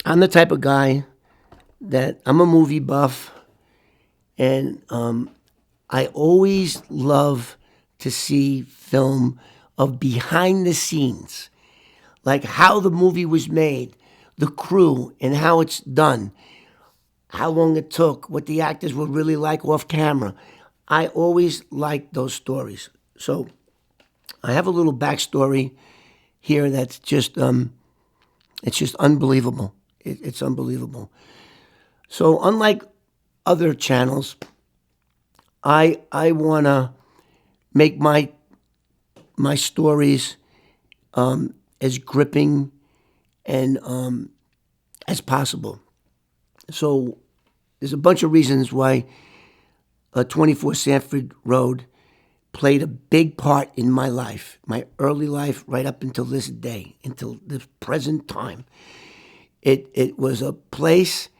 I'm the type of guy that I'm a movie buff, and I always love to see film of behind the scenes, like how the movie was made, the crew, and how it's done, how long it took, what the actors were really like off camera. I always like those stories. So I have a little backstory here that's just it's just unbelievable. It's unbelievable. So unlike other channels, I wanna make my stories as gripping and as possible. So there's a bunch of reasons why 24 Sandford Road played a big part in my life, my early life, right up until this day, until this present time. It was a place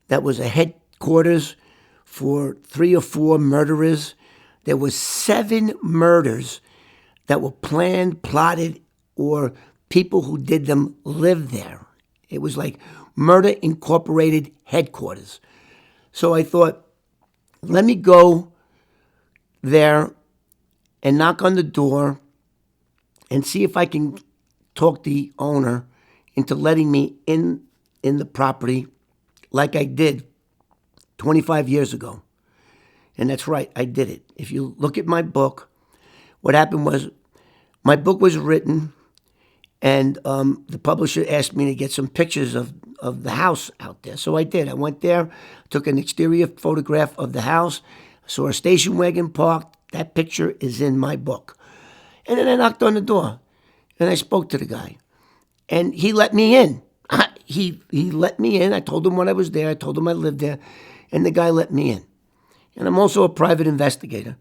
that was a headquarters for 3 or 4 murderers. There was 7 murders that were planned, plotted, or people who did them lived there. It was like Murder Incorporated headquarters. So I thought, let me go there and knock on the door and see if I can talk the owner into letting me in the property like I did 25 years ago. And that's right, I did it. If you look at my book, what happened was my book was written, and the publisher asked me to get some pictures of the house out there. So I did. I went there, took an exterior photograph of the house, saw a station wagon parked. That picture is in my book. And then I knocked on the door, and I spoke to the guy. And he let me in. He let me in. I told him when I was there. I told him I lived there. And the guy let me in. And I'm also a private investigator.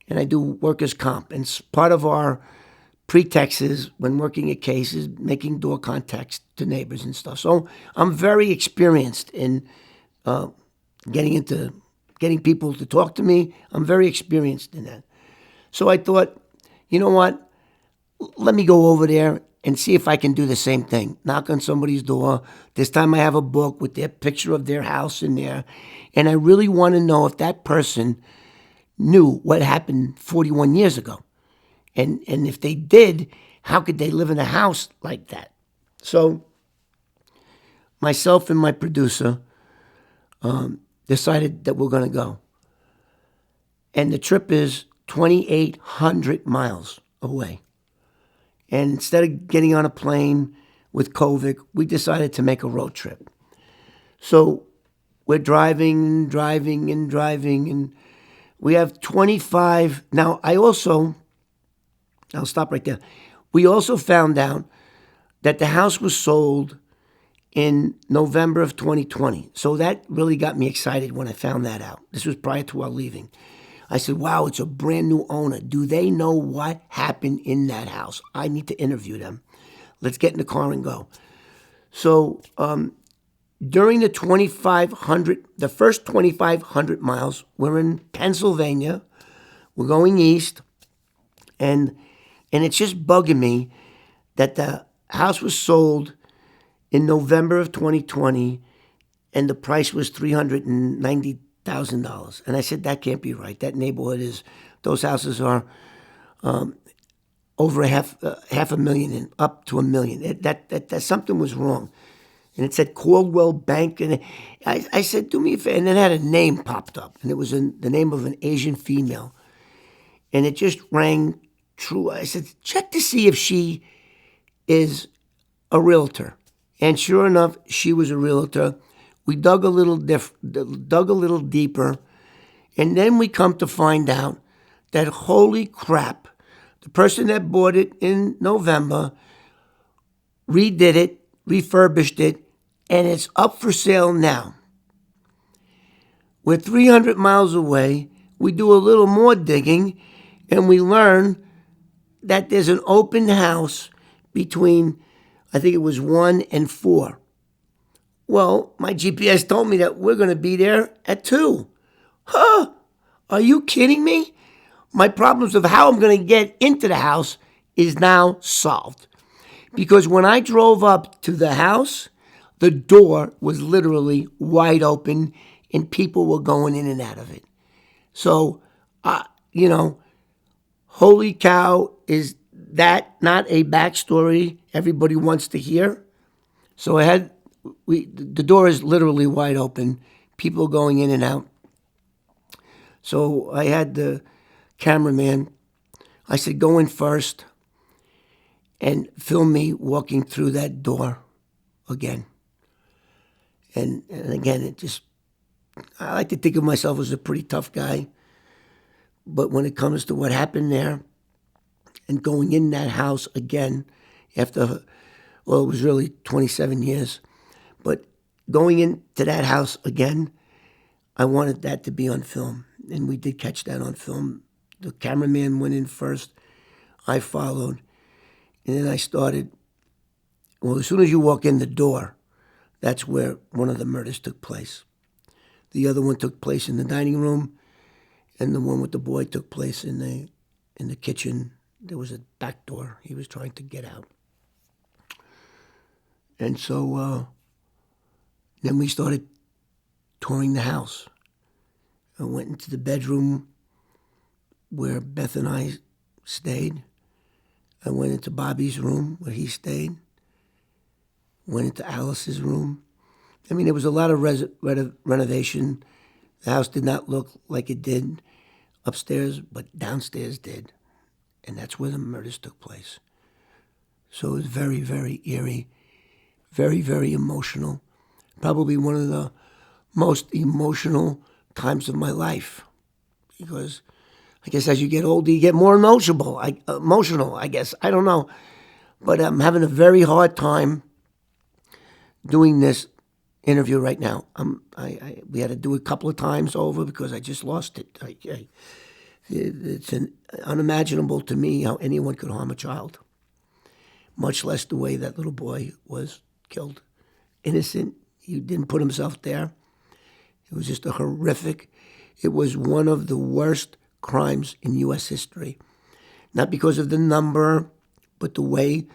And I do workers' comp. And part of our pretext is, when working a case, is making door contacts to neighbors and stuff. So I'm very experienced in getting people to talk to me. I'm very experienced in that. So I thought, you know what? Let me go over there and see if I can do the same thing. Knock on somebody's door. This time I have a book with their picture of their house in there. And I really want to know if that person knew what happened 41 years ago. And if they did, how could they live in a house like that? So myself and my producer decided that we're going to go. And the trip is 2,800 miles away. And instead of getting on a plane with COVID, we decided to make a road trip. So we're driving, and we have 25. Now, I'll stop right there. We also found out that the house was sold in November of 2020. So that really got me excited when I found that out. This was prior to our leaving. I said, wow, it's a brand new owner. Do they know what happened in that house? I need to interview them. Let's get in the car and go. So during the first 2,500 miles, we're in Pennsylvania. We're going east. And it's just bugging me that the house was sold in November of 2020 and the price was $390,000. And I said, that can't be right. That neighborhood those houses are over half a million and up to $1 million. That something was wrong. And it said Caldwell Bank. And I said, do me a favor. And then it had a name popped up. And it was the name of an Asian female. And it just rang true. I said, check to see if she is a realtor. And sure enough, she was a realtor. We dug a little deeper, and then we come to find out that, holy crap, the person that bought it in November redid it, refurbished it, and it's up for sale now. We're 300 miles away. We do a little more digging, and we learn that there's an open house between, I think it was 1 and 4. Well, my GPS told me that we're going to be there at 2. Huh? Are you kidding me? My problems of how I'm going to get into the house is now solved. Because when I drove up to the house, The door was literally wide open, and people were going in and out of it. So, you know, holy cow, is that not a backstory everybody wants to hear? So the door is literally wide open, people going in and out. So I had the cameraman, I said, go in first and film me walking through that door again. And again, I like to think of myself as a pretty tough guy. But when it comes to what happened there and going in that house again after, well, it was really 27 years, but going into that house again, I wanted that to be on film. And we did catch that on film. The cameraman went in first. I followed. And then I started, well, as soon as you walk in the door, that's where one of the murders took place. The other one took place in the dining room, and the one with the boy took place in the kitchen. There was a back door. He was trying to get out. And so then we started touring the house. I went into the bedroom where Beth and I stayed. I went into Bobby's room where he stayed. Went into Alice's room. I mean, there was a lot of renovation. The house did not look like it did upstairs, but downstairs did. And that's where the murders took place. So it was very, very eerie, very, very emotional. Probably one of the most emotional times of my life. Because I guess as you get older, you get more emotional, I guess. I don't know. But I'm having a very hard time doing this interview right now. We had to do it a couple of times over because I just lost it. It's unimaginable to me how anyone could harm a child, much less the way that little boy was killed. Innocent. He didn't put himself there. It was just a horrific. It was one of the worst crimes in U.S. history. Not because of the number, but the way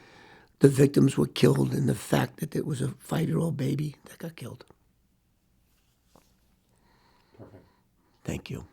the victims were killed and the fact that it was a 5-year-old baby that got killed. Perfect. Thank you.